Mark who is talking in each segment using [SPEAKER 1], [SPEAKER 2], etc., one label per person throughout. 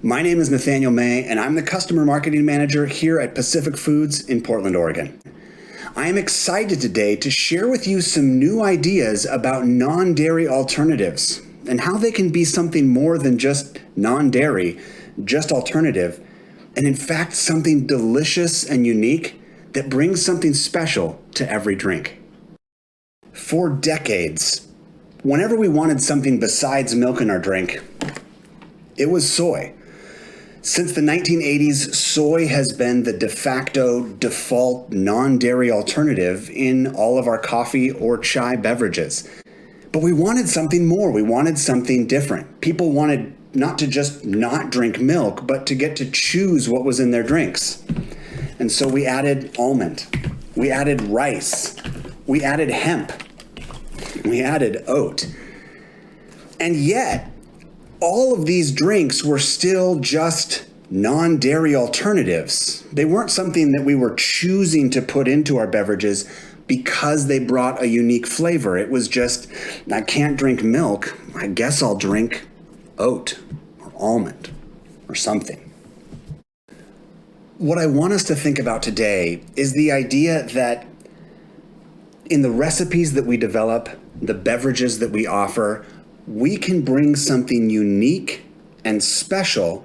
[SPEAKER 1] My name is Nathanael May, and I'm the Customer Marketing Manager here at Pacific Foods in Portland, Oregon. I am excited today to share with you some new ideas about non-dairy alternatives and how they can be something more than just non-dairy, just alternative, and in fact something delicious and unique that brings something special to every drink. For decades, whenever we wanted something besides milk in our drink, it was soy. Since the 1980s, soy has been the de facto default non-dairy alternative in all of our coffee or chai beverages. But we wanted something more. We wanted something different. People wanted not to just not drink milk, but to get to choose what was in their drinks. And so we added almond. We added rice. We added hemp. We added oat. And yet, all of these drinks were still just non-dairy alternatives. They weren't something that we were choosing to put into our beverages because they brought a unique flavor. It was just, I can't drink milk, I guess I'll drink oat or almond or something. What I want us to think about today is the idea that in the recipes that we develop, the beverages that we offer, we can bring something unique and special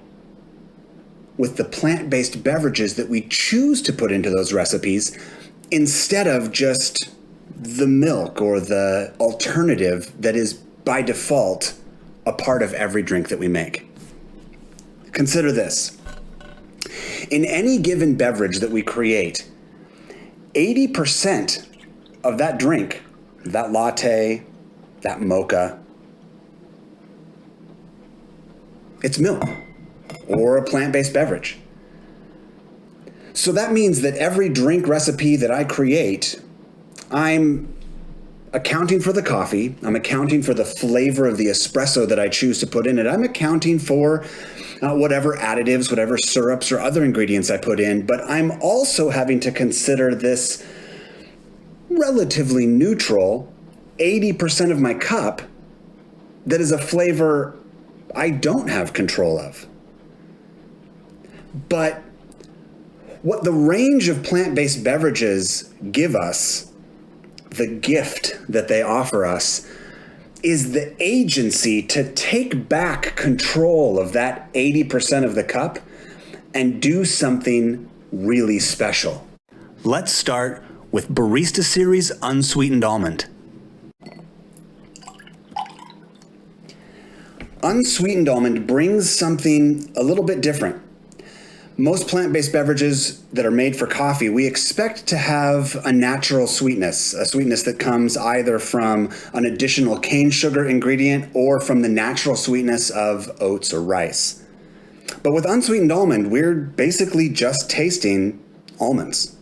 [SPEAKER 1] with the plant-based beverages that we choose to put into those recipes instead of just the milk or the alternative that is by default a part of every drink that we make. Consider this. In any given beverage that we create, 80% of that drink, that latte, that mocha, it's milk or a plant-based beverage. So that means that every drink recipe that I create, I'm accounting for the coffee, I'm accounting for the flavor of the espresso that I choose to put in it, I'm accounting for whatever additives, whatever syrups or other ingredients I put in, but I'm also having to consider this relatively neutral 80% of my cup that is a flavor I don't have control of. But what the range of plant-based beverages give us, the gift that they offer us, is the agency to take back control of that 80% of the cup and do something really special. Let's start with Barista Series Unsweetened Almond. Unsweetened almond brings something a little bit different. Most plant-based beverages that are made for coffee, we expect to have a natural sweetness, a sweetness that comes either from an additional cane sugar ingredient or from the natural sweetness of oats or rice. But with unsweetened almond, we're basically just tasting almonds,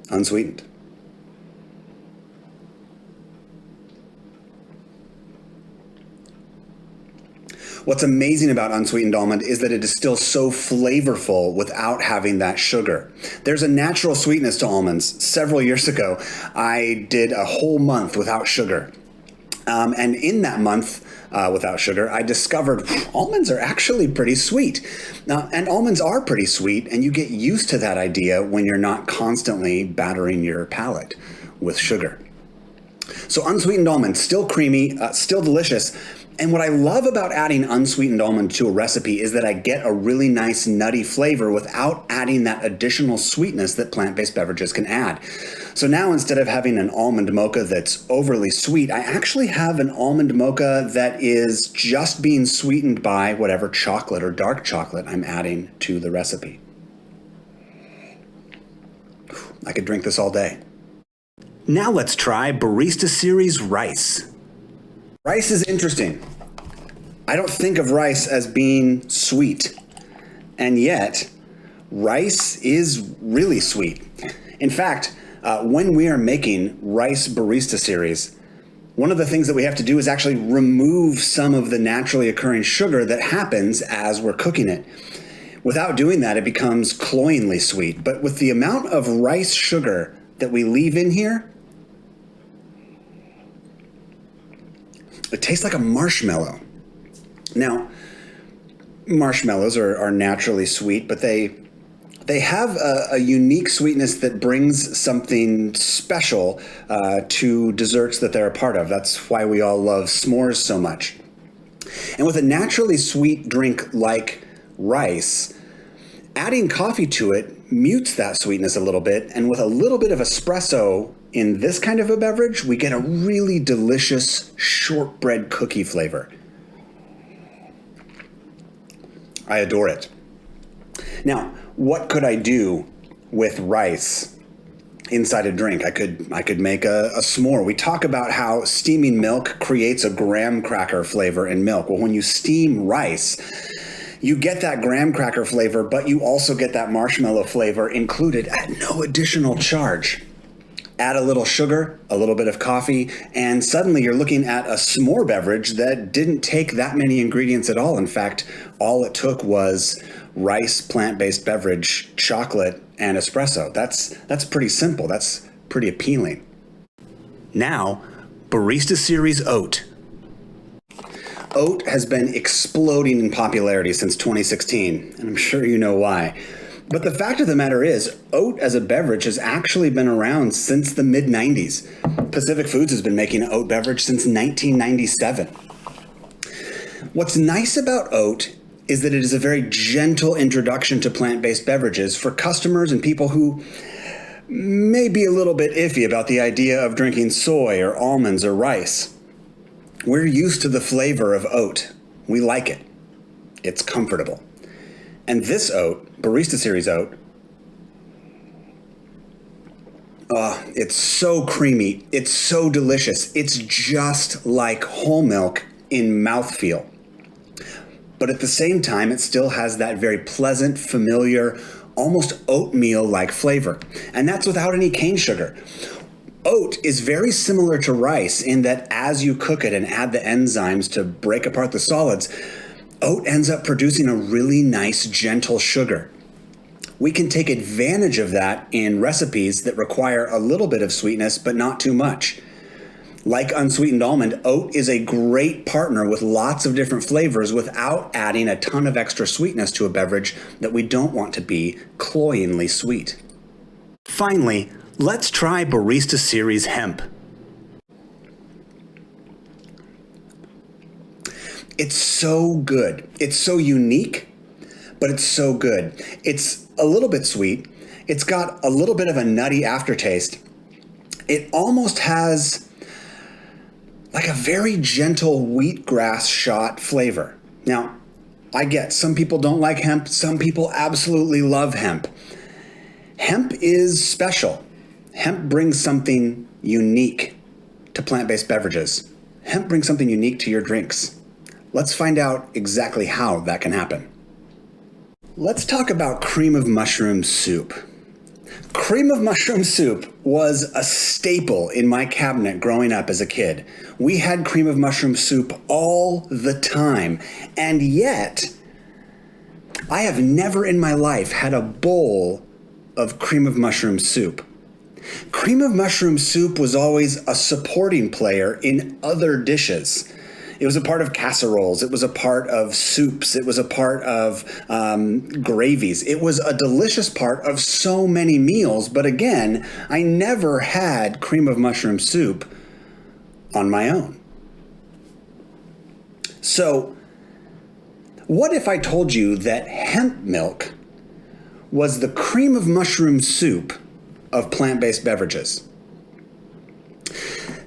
[SPEAKER 1] unsweetened. What's amazing about unsweetened almond is that it is still so flavorful without having that sugar. There's a natural sweetness to almonds. Several years ago, I did a whole month without sugar. And in that month without sugar, I discovered almonds are actually pretty sweet. And almonds are pretty sweet, and you get used to that idea when you're not constantly battering your palate with sugar. So unsweetened almond, still creamy, still delicious. And what I love about adding unsweetened almond to a recipe is that I get a really nice nutty flavor without adding that additional sweetness that plant-based beverages can add. So now instead of having an almond mocha that's overly sweet, I actually have an almond mocha that is just being sweetened by whatever chocolate or dark chocolate I'm adding to the recipe. I could drink this all day. Now let's try Barista Series Rice. Rice is interesting. I don't think of rice as being sweet, and yet rice is really sweet. In fact, when we are making Rice Barista Series, one of the things that we have to do is actually remove some of the naturally occurring sugar that happens as we're cooking it. Without doing that, it becomes cloyingly sweet. But with the amount of rice sugar that we leave in here, it tastes like a marshmallow. Now, Marshmallows are naturally sweet, but they have a unique sweetness that brings something special to desserts that they're a part of. That's why we all love s'mores so much. And with a naturally sweet drink like rice, adding coffee to it mutes that sweetness a little bit, and with a little bit of espresso in this kind of a beverage, we get a really delicious shortbread cookie flavor. I adore it. Now, what could I do with rice inside a drink? I could make a s'more. We talk about how steaming milk creates a graham cracker flavor in milk. Well, when you steam rice, you get that graham cracker flavor, but you also get that marshmallow flavor included at no additional charge. Add a little sugar, a little bit of coffee, and suddenly you're looking at a s'more beverage that didn't take that many ingredients at all. In fact, all it took was rice, plant-based beverage, chocolate, and espresso. That's pretty simple. That's pretty appealing. Now, Barista Series Oat. Oat has been exploding in popularity since 2016, and I'm sure you know why. But the fact of the matter is, oat as a beverage has actually been around since the mid-90s. Pacific Foods has been making an oat beverage since 1997. What's nice about oat is that it is a very gentle introduction to plant-based beverages for customers and people who may be a little bit iffy about the idea of drinking soy or almonds or rice. We're used to the flavor of oat. We like it. It's comfortable. And this oat, Barista Series oat, it's so creamy. It's so delicious. It's just like whole milk in mouthfeel. But at the same time, it still has that very pleasant, familiar, almost oatmeal-like flavor. And that's without any cane sugar. Oat is very similar to rice in that as you cook it and add the enzymes to break apart the solids, oat ends up producing a really nice, gentle sugar. We can take advantage of that in recipes that require a little bit of sweetness, but not too much. Like Unsweetened Almond, oat is a great partner with lots of different flavors without adding a ton of extra sweetness to a beverage that we don't want to be cloyingly sweet. Finally, let's try Barista Series Hemp. It's so good. It's so unique, but it's so good. It's a little bit sweet. It's got a little bit of a nutty aftertaste. It almost has like a very gentle wheatgrass shot flavor. Now, I get some people don't like hemp. Some people absolutely love hemp. Hemp is special. Hemp brings something unique to plant-based beverages. Hemp brings something unique to your drinks. Let's find out exactly how that can happen. Let's talk about cream of mushroom soup. Cream of mushroom soup was a staple in my cabinet growing up as a kid. We had cream of mushroom soup all the time, and yet I have never in my life had a bowl of cream of mushroom soup. Cream of mushroom soup was always a supporting player in other dishes. It was a part of casseroles. It was a part of soups. It was a part of gravies. It was a delicious part of so many meals. But again, I never had cream of mushroom soup on my own. So, what if I told you that hemp milk was the cream of mushroom soup of plant-based beverages?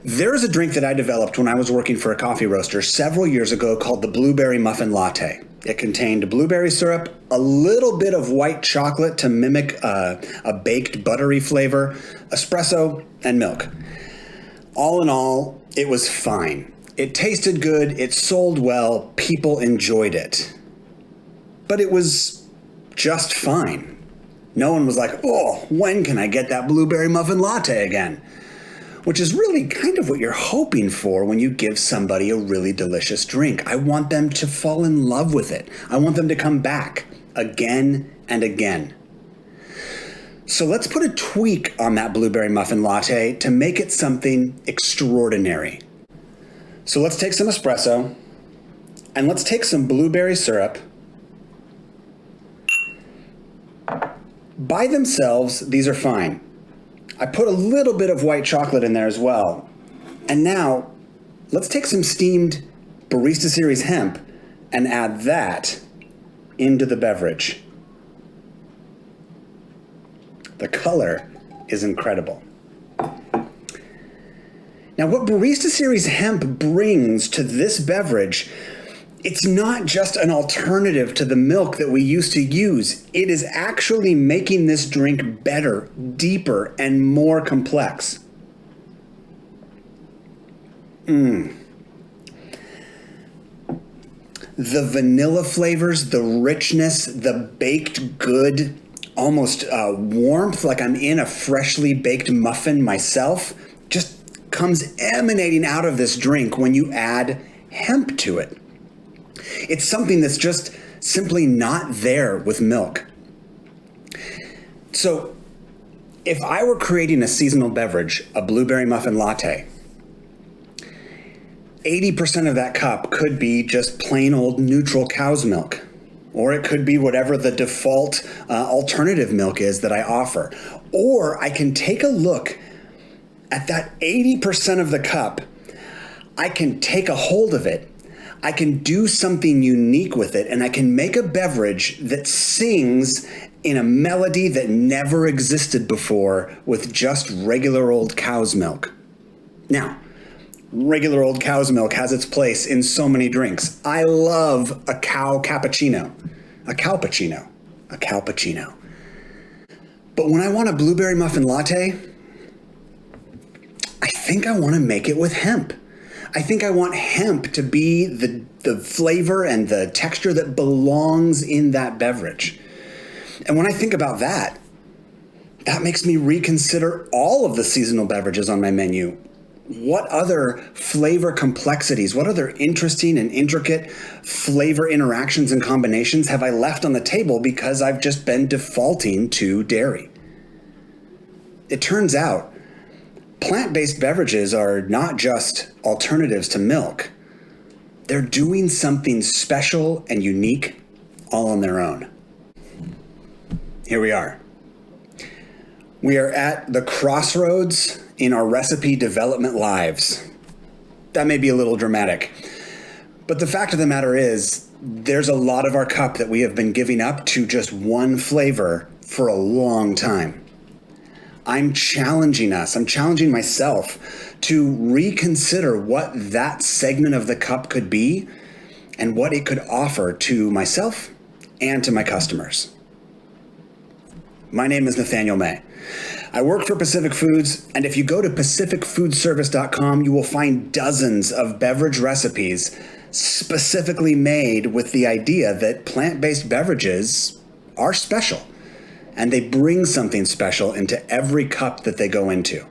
[SPEAKER 1] There is a drink that I developed when I was working for a coffee roaster several years ago called the Blueberry Muffin Latte. It contained blueberry syrup, a little bit of white chocolate to mimic a baked buttery flavor, espresso, and milk. All in all, it was fine. It tasted good, it sold well, people enjoyed it. But it was just fine. No one was like, oh, when can I get that Blueberry Muffin Latte again? Which is really kind of what you're hoping for when you give somebody a really delicious drink. I want them to fall in love with it. I want them to come back again and again. So let's put a tweak on that Blueberry Muffin Latte to make it something extraordinary. So let's take some espresso, and let's take some blueberry syrup, By themselves, these are fine. I put a little bit of white chocolate in there as well. And now, let's take some steamed Barista Series hemp and add that into the beverage. The color is incredible. Now, what Barista Series hemp brings to this beverage, it's not just an alternative to the milk that we used to use. It is actually making this drink better, deeper, and more complex. The vanilla flavors, the richness, the baked good, almost warmth, like I'm in a freshly baked muffin myself, just comes emanating out of this drink when you add hemp to it. It's something that's just simply not there with milk. So, if I were creating a seasonal beverage, a blueberry muffin latte, 80% of that cup could be just plain old neutral cow's milk. Or it could be whatever the default alternative milk is that I offer. Or I can take a look at that 80% of the cup. I can take a hold of it. I can do something unique with it, and I can make a beverage that sings in a melody that never existed before with just regular old cow's milk. Now, regular old cow's milk has its place in so many drinks. I love a cow cappuccino. A cowpuccino. A cowpuccino. But when I want a blueberry muffin latte, I think I want to make it with hemp. I think I want hemp to be the flavor and the texture that belongs in that beverage. And when I think about that, that makes me reconsider all of the seasonal beverages on my menu. What other flavor complexities, what other interesting and intricate flavor interactions and combinations have I left on the table because I've just been defaulting to dairy? It turns out, plant-based beverages are not just alternatives to milk. They're doing something special and unique all on their own. Here we are. We are at the crossroads in our recipe development lives. That may be a little dramatic, but the fact of the matter is, there's a lot of our cup that we have been giving up to just one flavor for a long time. I'm challenging us, I'm challenging myself to reconsider what that segment of the cup could be and what it could offer to myself and to my customers. My name is Nathanael May. I work for Pacific Foods, and if you go to pacificfoodservice.com, you will find dozens of beverage recipes specifically made with the idea that plant-based beverages are special, and they bring something special into every cup that they go into.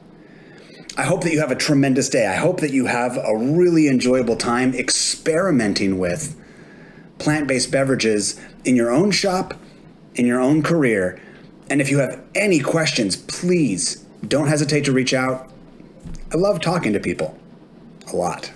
[SPEAKER 1] I hope that you have a tremendous day. I hope that you have a really enjoyable time experimenting with plant-based beverages in your own shop, in your own career. And if you have any questions, please don't hesitate to reach out. I love talking to people a lot.